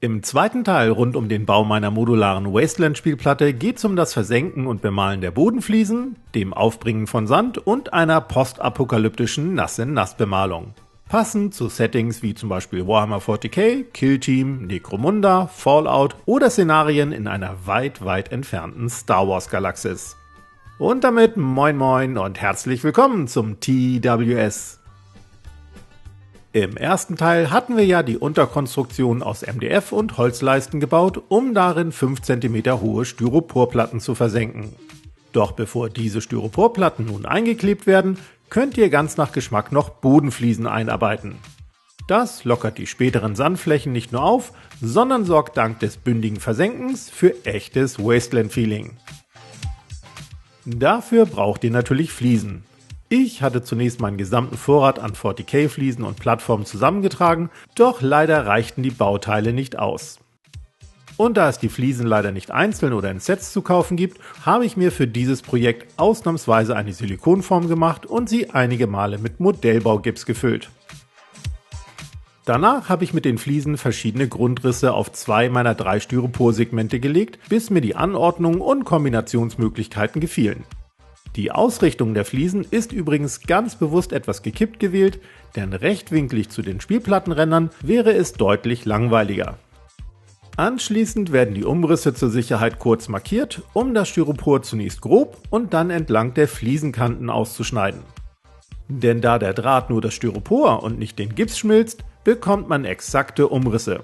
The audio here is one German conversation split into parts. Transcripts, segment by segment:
Im zweiten Teil rund um den Bau meiner modularen Wasteland-Spielplatte geht es um das Versenken und Bemalen der Bodenfliesen, dem Aufbringen von Sand und einer postapokalyptischen Nass-in-Nass-Bemalung. Passend zu Settings wie zum Beispiel Warhammer 40k, Kill Team, Necromunda, Fallout oder Szenarien in einer weit, weit entfernten Star Wars-Galaxis. Und damit moin moin und herzlich willkommen zum TWS. Im ersten Teil hatten wir ja die Unterkonstruktion aus MDF und Holzleisten gebaut, um darin 5 cm hohe Styroporplatten zu versenken. Doch bevor diese Styroporplatten nun eingeklebt werden, könnt ihr ganz nach Geschmack noch Bodenfliesen einarbeiten. Das lockert die späteren Sandflächen nicht nur auf, sondern sorgt dank des bündigen Versenkens für echtes Wasteland-Feeling. Dafür braucht ihr natürlich Fliesen. Ich hatte zunächst meinen gesamten Vorrat an 40k-Fliesen und Plattformen zusammengetragen, doch leider reichten die Bauteile nicht aus. Und da es die Fliesen leider nicht einzeln oder in Sets zu kaufen gibt, habe ich mir für dieses Projekt ausnahmsweise eine Silikonform gemacht und sie einige Male mit Modellbaugips gefüllt. Danach habe ich mit den Fliesen verschiedene Grundrisse auf 2 meiner 3 Styroporsegmente gelegt, bis mir die Anordnung und Kombinationsmöglichkeiten gefielen. Die Ausrichtung der Fliesen ist übrigens ganz bewusst etwas gekippt gewählt, denn rechtwinklig zu den Spielplattenrändern wäre es deutlich langweiliger. Anschließend werden die Umrisse zur Sicherheit kurz markiert, um das Styropor zunächst grob und dann entlang der Fliesenkanten auszuschneiden. Denn da der Draht nur das Styropor und nicht den Gips schmilzt, bekommt man exakte Umrisse.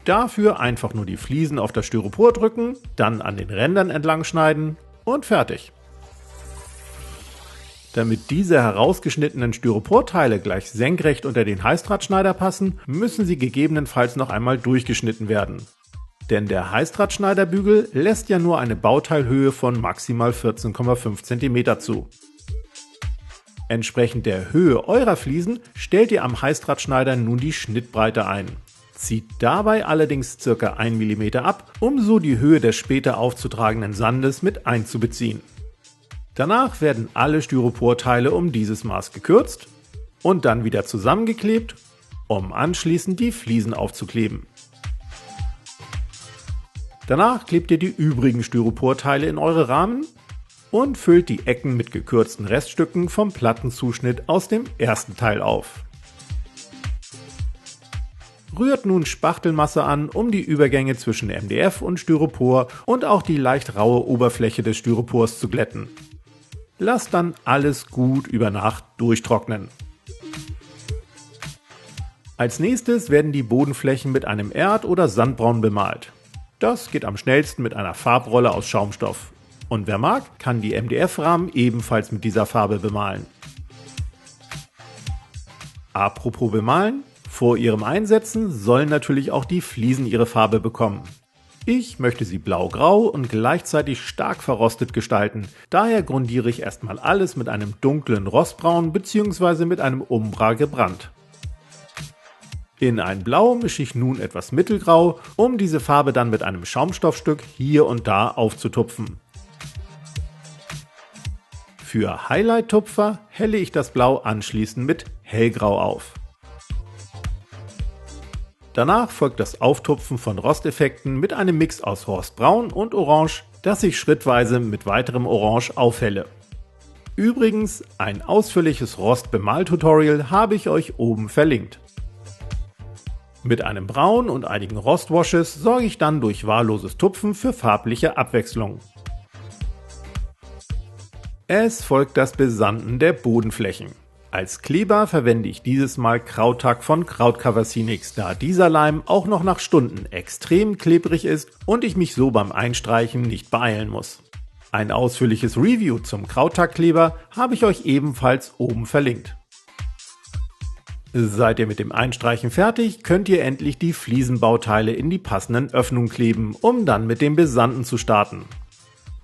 Dafür einfach nur die Fliesen auf das Styropor drücken, dann an den Rändern entlang schneiden und fertig. Damit diese herausgeschnittenen Styroporteile gleich senkrecht unter den Heißdrahtschneider passen, müssen sie gegebenenfalls noch einmal durchgeschnitten werden. Denn der Heißdrahtschneiderbügel lässt ja nur eine Bauteilhöhe von maximal 14,5 cm zu. Entsprechend der Höhe eurer Fliesen stellt ihr am Heißdrahtschneider nun die Schnittbreite ein. Zieht dabei allerdings ca. 1 mm ab, um so die Höhe des später aufzutragenden Sandes mit einzubeziehen. Danach werden alle Styroporteile um dieses Maß gekürzt und dann wieder zusammengeklebt, um anschließend die Fliesen aufzukleben. Danach klebt ihr die übrigen Styroporteile in eure Rahmen und füllt die Ecken mit gekürzten Reststücken vom Plattenzuschnitt aus dem ersten Teil auf. Rührt nun Spachtelmasse an, um die Übergänge zwischen MDF und Styropor und auch die leicht raue Oberfläche des Styropors zu glätten. Lasst dann alles gut über Nacht durchtrocknen. Als nächstes werden die Bodenflächen mit einem Erd- oder Sandbraun bemalt. Das geht am schnellsten mit einer Farbrolle aus Schaumstoff. Und wer mag, kann die MDF-Rahmen ebenfalls mit dieser Farbe bemalen. Apropos bemalen, vor ihrem Einsetzen sollen natürlich auch die Fliesen ihre Farbe bekommen. Ich möchte sie blau-grau und gleichzeitig stark verrostet gestalten, daher grundiere ich erstmal alles mit einem dunklen Rostbraun bzw. mit einem Umbra gebrannt. In ein Blau mische ich nun etwas Mittelgrau, um diese Farbe dann mit einem Schaumstoffstück hier und da aufzutupfen. Für Highlight-Tupfer helle ich das Blau anschließend mit Hellgrau auf. Danach folgt das Auftupfen von Rosteffekten mit einem Mix aus Rostbraun und Orange, das ich schrittweise mit weiterem Orange aufhelle. Übrigens, ein ausführliches Rostbemal-Tutorial habe ich euch oben verlinkt. Mit einem Braun und einigen Rostwashes sorge ich dann durch wahlloses Tupfen für farbliche Abwechslung. Es folgt das Besanden der Bodenflächen. Als Kleber verwende ich dieses Mal Krauttack von Krautcover Scenics, da dieser Leim auch noch nach Stunden extrem klebrig ist und ich mich so beim Einstreichen nicht beeilen muss. Ein ausführliches Review zum Krauttackkleber habe ich euch ebenfalls oben verlinkt. Seid ihr mit dem Einstreichen fertig, könnt ihr endlich die Fliesenbauteile in die passenden Öffnungen kleben, um dann mit dem Besanden zu starten.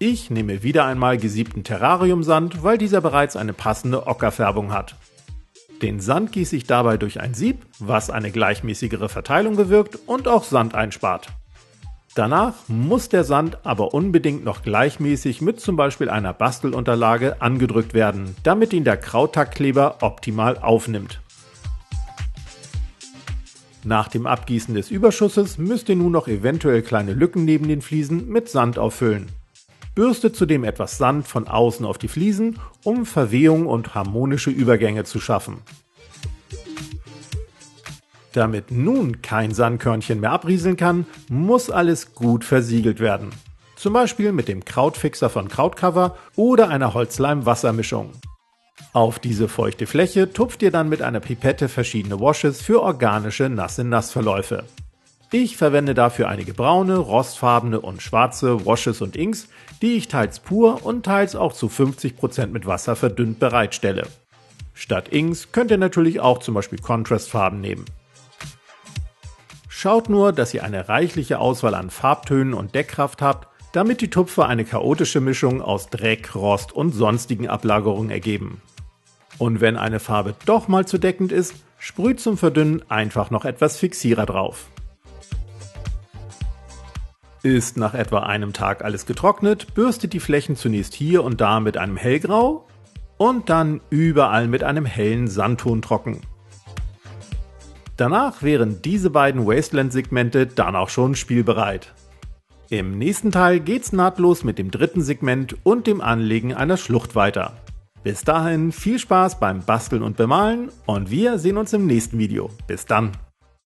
Ich nehme wieder einmal gesiebten Terrariumsand, weil dieser bereits eine passende Ockerfärbung hat. Den Sand gieße ich dabei durch ein Sieb, was eine gleichmäßigere Verteilung bewirkt und auch Sand einspart. Danach muss der Sand aber unbedingt noch gleichmäßig mit zum Beispiel einer Bastelunterlage angedrückt werden, damit ihn der Krauttackkleber optimal aufnimmt. Nach dem Abgießen des Überschusses müsst ihr nun noch eventuell kleine Lücken neben den Fliesen mit Sand auffüllen. Bürstet zudem etwas Sand von außen auf die Fliesen, um Verwehung und harmonische Übergänge zu schaffen. Damit nun kein Sandkörnchen mehr abrieseln kann, muss alles gut versiegelt werden. Zum Beispiel mit dem Krautfixer von Krautcover oder einer Holzleim-Wassermischung. Auf diese feuchte Fläche tupft ihr dann mit einer Pipette verschiedene Washes für organische Nass-in-Nass-Verläufe. Ich verwende dafür einige braune, rostfarbene und schwarze Washes und Inks, die ich teils pur und teils auch zu 50% mit Wasser verdünnt bereitstelle. Statt Inks könnt ihr natürlich auch zum Beispiel Contrastfarben nehmen. Schaut nur, dass ihr eine reichliche Auswahl an Farbtönen und Deckkraft habt, damit die Tupfer eine chaotische Mischung aus Dreck, Rost und sonstigen Ablagerungen ergeben. Und wenn eine Farbe doch mal zu deckend ist, sprüht zum Verdünnen einfach noch etwas Fixierer drauf. Ist nach etwa einem Tag alles getrocknet, bürstet die Flächen zunächst hier und da mit einem Hellgrau und dann überall mit einem hellen Sandton trocken. Danach wären diese beiden Wasteland-Segmente dann auch schon spielbereit. Im nächsten Teil geht's nahtlos mit dem dritten Segment und dem Anlegen einer Schlucht weiter. Bis dahin viel Spaß beim Basteln und Bemalen und wir sehen uns im nächsten Video. Bis dann!